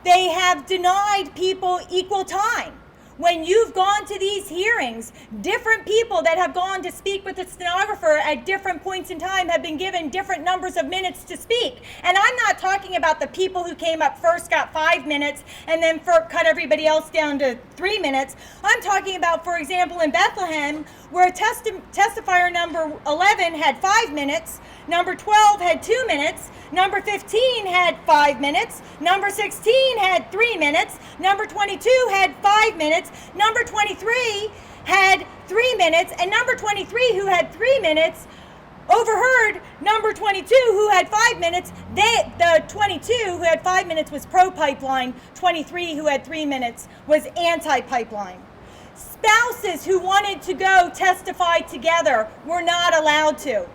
They have denied people equal time. When you've gone to these hearings, different people that have gone to speak with the stenographer at different points in time have been given different numbers of minutes to speak. And I'm not talking about the people who came up first got 5 minutes and then cut everybody else down to 3 minutes. I'm talking about, for example, in Bethlehem, where testifier number 11 had 5 minutes, number 12 had 2 minutes, number 15 had 5 minutes, number 16 had 3 minutes, number 22 had 5 minutes, number 23 had 3 minutes, and number 23 who had 3 minutes overheard number 22 who had 5 minutes. The 22 who had 5 minutes was pro-pipeline, 23 who had 3 minutes was anti-pipeline. Spouses who wanted to go testify together were not allowed to.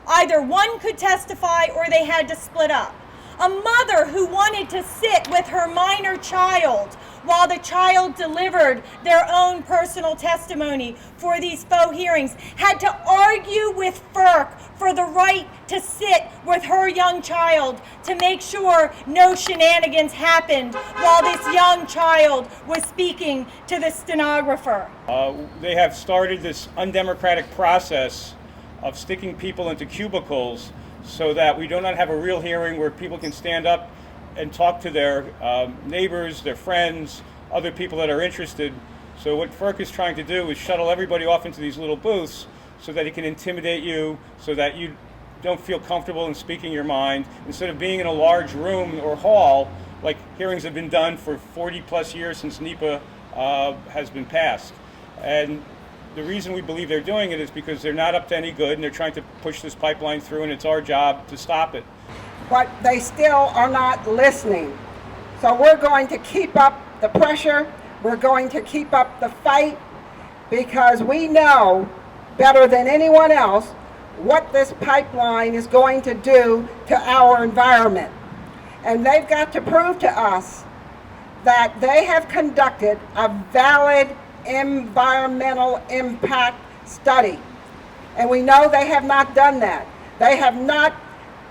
Either one could testify or they had to split up. A mother who wanted to sit with her minor child while the child delivered their own personal testimony for these faux hearings had to argue with FERC for the right to sit with her young child to make sure no shenanigans happened while this young child was speaking to the stenographer. They have started this undemocratic process of sticking people into cubicles so that we do not have a real hearing where people can stand up and talk to their neighbors, their friends, other people that are interested. So what FERC is trying to do is shuttle everybody off into these little booths so that it can intimidate you, so that you don't feel comfortable in speaking your mind, instead of being in a large room or hall like hearings have been done for 40 plus years since NEPA has been passed. And the reason we believe they're doing it is because they're not up to any good and they're trying to push this pipeline through, and it's our job to stop it. But they still are not listening. So we're going to keep up the pressure. We're going to keep up the fight, because we know better than anyone else what this pipeline is going to do to our environment. And they've got to prove to us that they have conducted a valid environmental impact study. And we know they have not done that. They have not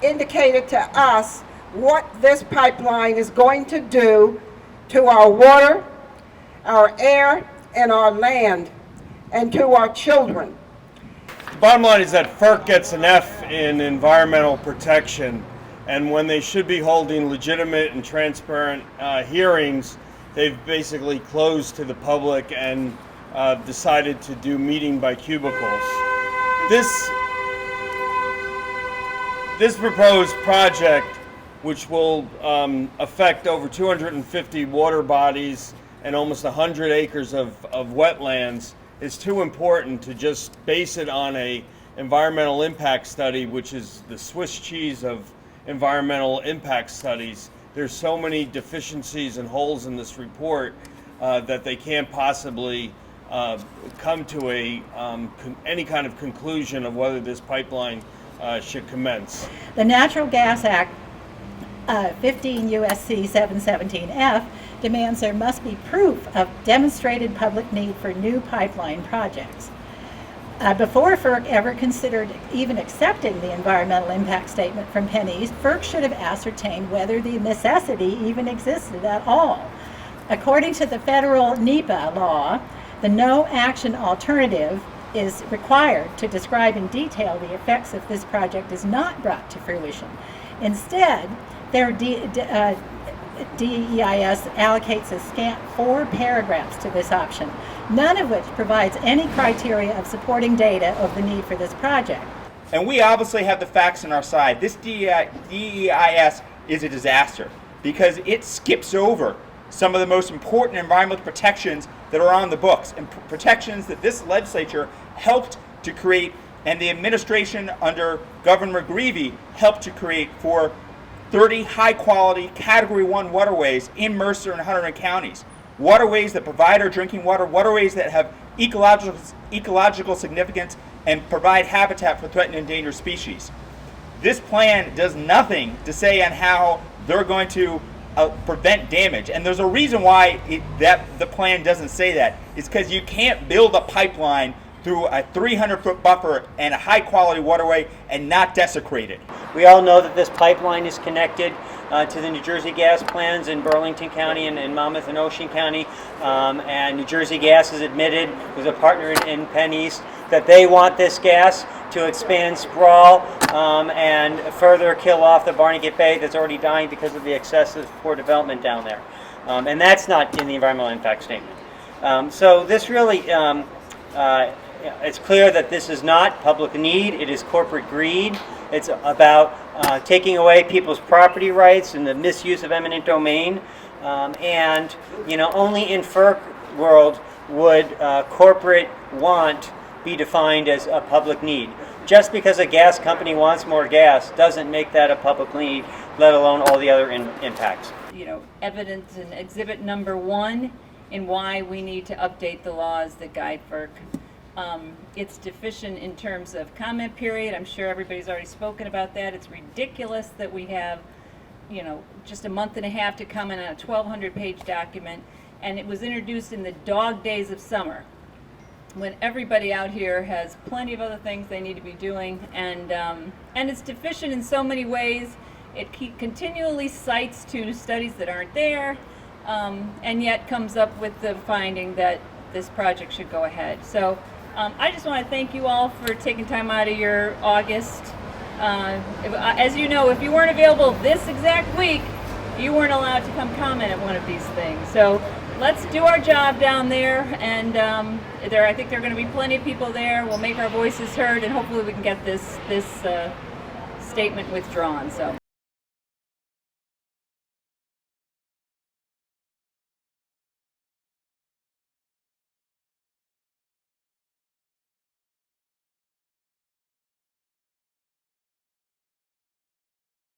indicated to us what this pipeline is going to do to our water, our air, and our land, and to our children. The bottom line is that FERC gets an F in environmental protection, and when they should be holding legitimate and transparent hearings, they've basically closed to the public and decided to do meeting by cubicles. This proposed project, which will affect over 250 water bodies and almost 100 acres of wetlands, is too important to just base it on a environmental impact study, which is the Swiss cheese of environmental impact studies. There's so many deficiencies and holes in this report that they can't possibly come to any kind of conclusion of whether this pipeline should commence. The Natural Gas Act 15 U.S.C. 717F demands there must be proof of demonstrated public need for new pipeline projects. Before FERC ever considered even accepting the environmental impact statement from PennEast, FERC should have ascertained whether the necessity even existed at all. According to the federal NEPA law, the no action alternative is required to describe in detail the effects if this project is not brought to fruition. Instead, their DEIS allocates a scant 4 paragraphs to this option, none of which provides any criteria of supporting data of the need for this project. And we obviously have the facts on our side. This DEIS is a disaster because it skips over some of the most important environmental protections that are on the books, and protections that this legislature helped to create and the administration under Governor McGreevey helped to create for 30 high-quality Category 1 waterways in Mercer and Hunterdon counties. Waterways that provide our drinking water, waterways that have ecological significance and provide habitat for threatened and endangered species. This plan does nothing to say on how they're going to prevent damage. And there's a reason why the plan doesn't say that. It's because you can't build a pipeline through a 300-foot buffer and a high-quality waterway and not desecrate it. We all know that this pipeline is connected to the New Jersey gas plants in Burlington County and Monmouth and Ocean County. And New Jersey Gas has admitted, who's a partner in PennEast, that they want this gas to expand sprawl and further kill off the Barnegat Bay that's already dying because of the excessive poor development down there. And that's not in the environmental impact statement. So this really, it's clear that this is not public need, it is corporate greed. It's about taking away people's property rights and the misuse of eminent domain. And, you know, only in FERC world would corporate want be defined as a public need. Just because a gas company wants more gas doesn't make that a public need, let alone all the other impacts. You know, evidence in exhibit number 1 in why we need to update the laws that guide FERC. It's deficient in terms of comment period. I'm sure everybody's already spoken about that. It's ridiculous that we have, you know, just a month and a half to comment on a 1,200-page document, and it was introduced in the dog days of summer, when everybody out here has plenty of other things they need to be doing, and it's deficient in so many ways. It continually cites to studies that aren't there, and yet comes up with the finding that this project should go ahead. So I just want to thank you all for taking time out of your August. As you know, if you weren't available this exact week, you weren't allowed to come comment at one of these things. So let's do our job down there, and I think there are going to be plenty of people there. We'll make our voices heard, and hopefully we can get this statement withdrawn. So.